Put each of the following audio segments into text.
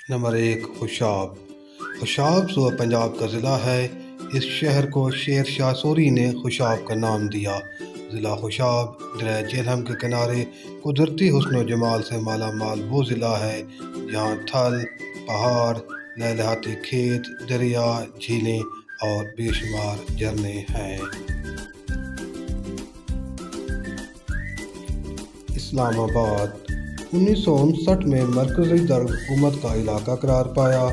Number 1 Khushab. Khushab صوبہ پنجاب کا ضلع ہے۔ اس شہر کو شیر شاہ سوری نے خوشاب کا نام دیا۔ ضلع خوشاب دریا جہلم کے کنارے قدرتی حسن و جمال سے مالا مال وہ ضلع ہے جہاں تھل، پہاڑ، لہلہاتے کھیت، دریا، جھیلیں اور بے شمار جھرنے ہیں۔ اسلام آباد 1959 میں مرکزی دارالحکومت کا علاقہ قرار پایا۔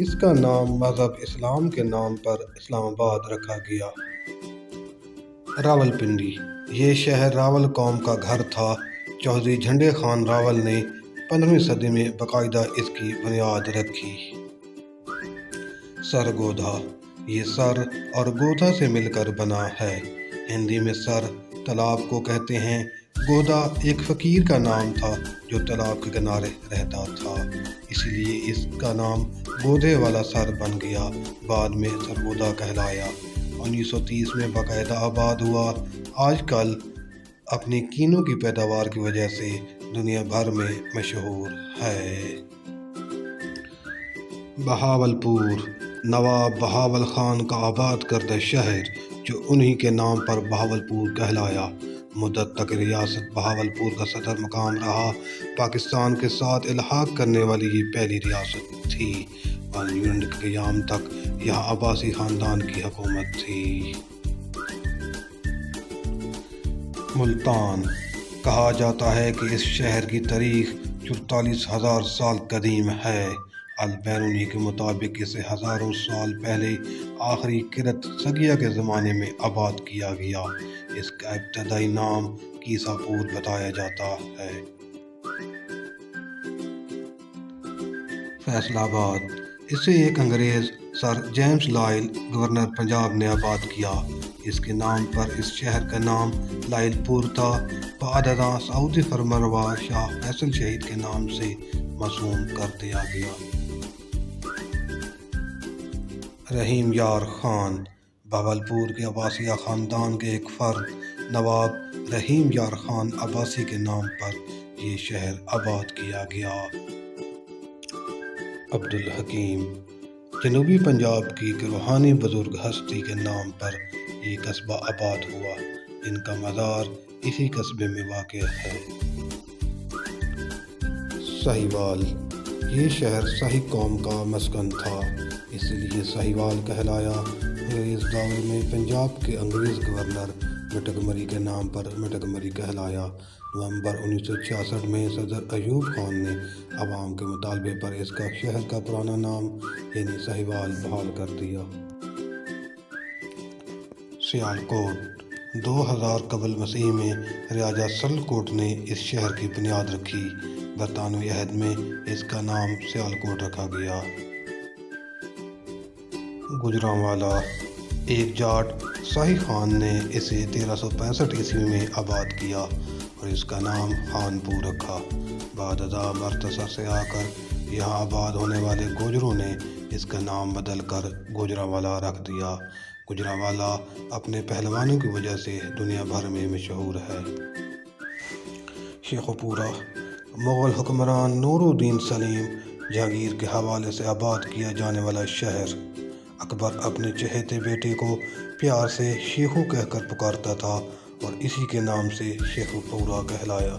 اس کا نام مذہب اسلام کے نام پر اسلام آباد رکھا گیا۔ راولپنڈی، یہ شہر راول قوم کا گھر تھا۔ چودھری جھنڈے خان راول نے 15ویں صدی میں باقاعدہ اس کی بنیاد رکھی۔ سرگودھا، یہ سر اور گودھا سے مل کر بنا ہے۔ ہندی میں سر تالاب کو کہتے ہیں۔ گودھا ایک فقیر کا نام تھا جو تالاب کے کنارے رہتا تھا، اسی لیے اس کا نام گودھے والا سر بن گیا، بعد میں سرگودھا کہلایا۔ 1930 میں باقاعدہ آباد ہوا۔ آج کل اپنی کینوں کی پیداوار کی وجہ سے دنیا بھر میں مشہور ہے۔ بہاولپور، نواب بہاول خان کا آباد کردہ شہر جو انہی کے نام پر بہاولپور کہلایا۔ مدت تک ریاست بہاولپور کا صدر مقام رہا۔ پاکستان کے ساتھ الحاق کرنے والی یہ پہلی ریاست تھی۔ یونین کے قیام تک یہاں عباسی خاندان کی حکومت تھی۔ ملتان، کہا جاتا ہے کہ اس شہر کی تاریخ 44,000 سال قدیم ہے۔ البیرونی کے مطابق اسے ہزاروں سال پہلے آخری کرت سگیا کے زمانے میں آباد کیا گیا۔ اس کا ابتدائی نام کیسا پور بتایا جاتا ہے۔ فیصل آباد، اسے ایک انگریز سر جیمز لائل گورنر پنجاب نے آباد کیا۔ اس کے نام پر اس شہر کا نام لائل پور تھا۔ بعد ازاں سعودی فرمانروا شاہ فیصل شہید کے نام سے مرسوم کر دیا گیا۔ رحیم یار خان، بہاولپور کے عباسیہ خاندان کے ایک فرد نواب رحیم یار خان عباسی کے نام پر یہ شہر آباد کیا گیا۔ عبدالحکیم، جنوبی پنجاب کی ایک روحانی بزرگ ہستی کے نام پر یہ قصبہ آباد ہوا۔ ان کا مزار اسی قصبے میں واقع ہے۔ سہیوال، یہ شہر سہی قوم کا مسکن تھا، اس لیے سہیوال کہلایا۔ انگریز دور میں پنجاب کے انگریز گورنر مٹک-مری کے نام پر مٹک-مری کہلایا۔ نومبر 1966 میں صدر ایوب خان نے عوام کے مطالبے پر اس کا شہر کا پرانا نام یعنی سہیوال بحال کر دیا۔ سیالکوٹ، 2000 قبل مسیح میں راجہ سیالکوٹ نے اس شہر کی بنیاد رکھی۔ برطانوی عہد میں اس کا نام سیالکوٹ رکھا گیا۔ گوجرانوالا، ایک جاٹ شاہی خان نے اسے 1365 عیسوی میں آباد کیا اور اس کا نام خان پور رکھا۔ بعد ازاں مرتصر سے آ کر یہاں آباد ہونے والے گوجروں نے اس کا نام بدل کر گوجرانوالا رکھ دیا۔ گوجرانوالا اپنے پہلوانوں کی وجہ سے دنیا بھر میں مشہور ہے۔ شیخوپورہ، مغل حکمران نور الدین سلیم جہانگیر کے حوالے سے آباد کیا جانے والا شہر۔ اکبر اپنے چہیتے بیٹے کو پیار سے شیخو کہہ کر پکارتا تھا اور اسی کے نام سے شیخوپورہ کہلایا۔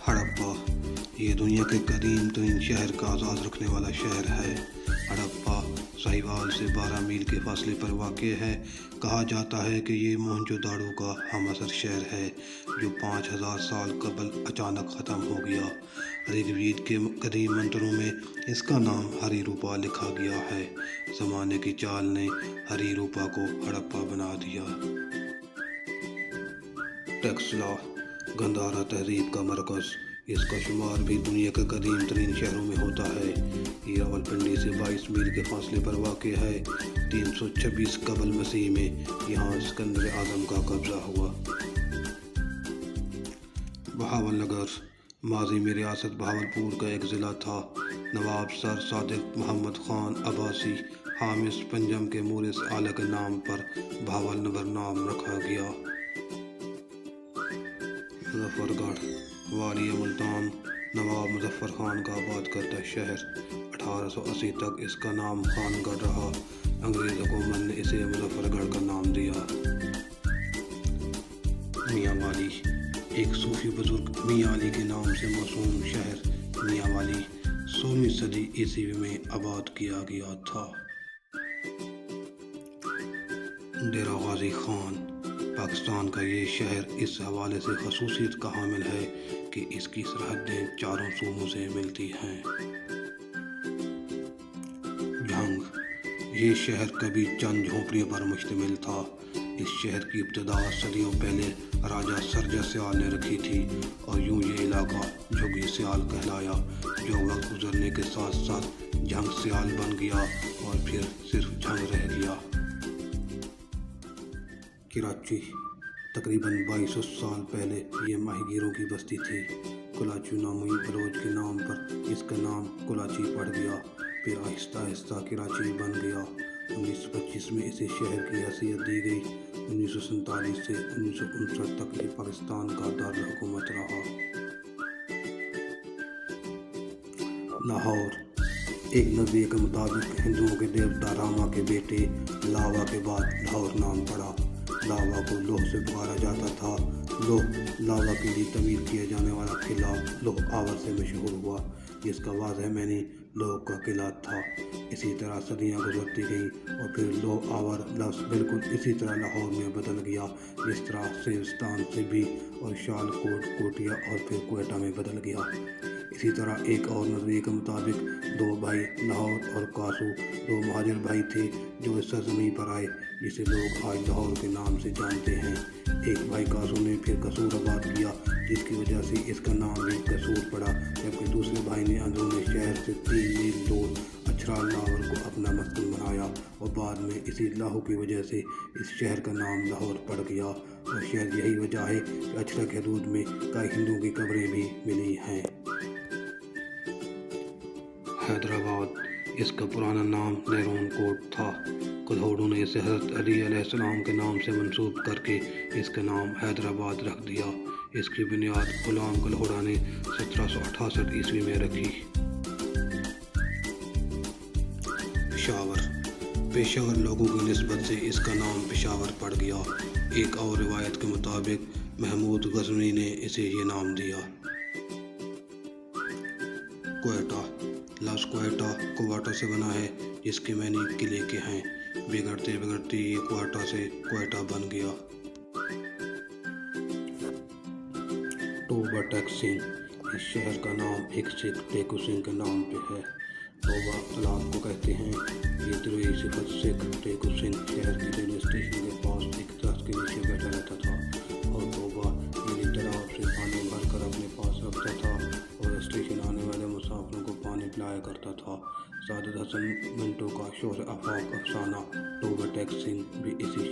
ہڑپہ، یہ دنیا کے قدیم ترین شہر کا اعزاز رکھنے والا شہر ہے۔ ہڑپہ سہیوال سے 12 میل کے فاصلے پر واقع ہے۔ کہا جاتا ہے کہ یہ موہنجو داڑو کا ہم عصر شہر ہے جو 5000 سال قبل اچانک ختم ہو گیا۔ رگ وید کے قدیم منتروں میں اس کا نام ہری روپا لکھا گیا ہے۔ زمانے کی چال نے ہری روپا کو ہڑپہ بنا دیا۔ ٹیکسلا، گندھارا تہذیب کا مرکز، اس کا شمار بھی دنیا کے قدیم ترین شہروں میں ہوتا ہے۔ یہ راولپنڈی سے 22 میل کے فاصلے پر واقع ہے۔ 326 قبل مسیح میں یہاں اسکندر اعظم کا قبضہ ہوا۔ بہاول نگر، ماضی میں ریاست بہاولپور کا ایک ضلع تھا۔ نواب سر صادق محمد خان عباسی حامس پنجم کے مورث اعلیٰ کے نام پر بہاول نگر نام رکھا گیا۔ ظفر گڑھ، والی ملتان، نواب مظفر خان کا آباد کردہ شہر 1880 تک اس کا نام خان گڑھ رہا۔ انگریز حکومت نے اسے مظفر گڑھ کا نام دیا۔ میاں والی، ایک صوفی بزرگ میاں علی کے نام سے موسوم شہر میاں والی 16ویں صدی عیسوی میں آباد کیا گیا تھا۔ ڈیرہ غازی خان، پاکستان کا یہ شہر اس حوالے سے خصوصیت کا حامل ہے کہ اس کی سرحدیں چاروں صوبوں سے ملتی ہیں۔ جھنگ، یہ شہر کبھی چند جھونپڑیوں پر مشتمل تھا۔ اس شہر کی ابتدا صدیوں پہلے راجہ سرجا سیال نے رکھی تھی اور یوں یہ علاقہ جھگی سیال کہلایا، جو وقت گزرنے کے ساتھ ساتھ جھنگ سیال بن گیا اور پھر صرف جھنگ رہ گیا۔ کراچی، تقریباً 2200 سال پہلے یہ ماہی گیروں کی بستی تھی۔ کلاچی ناموئی بلوچ کے نام پر اس کا نام کلاچی پڑ گیا، پھر آہستہ آہستہ کراچی بن گیا۔ 1925 میں اسے شہر کی حیثیت دی گئی۔ 1947 سے 1959 تک یہ پاکستان کا دارالحکومت رہا۔ لاہور، ایک نظریے کے مطابق ہندوؤں کے دیوتا راما کے بیٹے لاوا کے بعد لاہور نام پڑا۔ لاوا کو لوہ سے پکارا جاتا تھا۔ لاوا کے لیے تعمیر کیا جانے والا قلعہ لوہ آور سے مشہور ہوا، جس کا واضح معنی لوہ کا قلعہ تھا۔ اسی طرح صدیاں گزرتی گئیں اور پھر لوہ آور لفظ بالکل اسی طرح لاہور میں بدل گیا، جس طرح سیوستان سبھی اور شال کوٹ کوٹیا اور پھر کوئٹہ میں بدل گیا۔ اسی طرح ایک اور نظریے کے مطابق 2 بھائی لاہور اور کاسو 2 مہاجر بھائی تھے جو اس سرزمین پر آئے، جسے لوگ آج لاہور کے نام سے جانتے ہیں۔ ایک بھائی کاسو نے پھر قصور آباد کیا، جس کی وجہ سے اس کا نام بھی قصور پڑا، جبکہ دوسرے بھائی نے اندرون شہر سے 3 میل دور اچھرال لاہور کو اپنا مسکن بنایا اور بعد میں اسی لاہو کی وجہ سے اس شہر کا نام لاہور پڑ گیا، اور شاید یہی وجہ ہے کہ اچھرا کے حدود میں کئی ہندوؤں کی قبریں بھی ملی ہیں۔ حیدرآباد، اس کا پرانا نام نیرون کوٹ تھا۔ کلہوڑوں نے اسے حضرت علی علیہ السلام کے نام سے منسوب کر کے اس کا نام حیدرآباد رکھ دیا۔ اس کی بنیاد غلام کلہوڑا نے 1768 عیسوی میں رکھی۔ پشاور لوگوں کی نسبت سے اس کا نام پشاور پڑ گیا۔ ایک اور روایت کے مطابق محمود غزنوی نے اسے یہ نام دیا۔ کوئٹہ، لفظ کوئٹہ کوواٹا سے بنا ہے، جس کے معنی قلعے کے ہیں۔ بگڑتے بگڑتے یہ کوئٹہ سے کوئٹہ بن گیا۔ ٹوبہ ٹیک سنگھ، اس شہر کا نام ایک سکھ ٹیکو سنگھ کے نام پہ ہے۔ ٹوبہ تالاب کو کہتے ہیں۔ یہ درویش صفت سکھ ٹیکو سنگھ شہر کے ریلوے اسٹیشن کے پاس ایک درخت کے نیچے بیٹھا رہتا تھا اور ٹوبہ یعنی تالاب سے پانی بھر کر اپنے پاس رکھتا تھا اور اسٹیشن آنے والے مسافروں کو پانی پلایا کرتا تھا۔ سعادت حسن منٹو کا شہر آفاق افسانہ ٹوبہ ٹیک سنگھ بھی اسی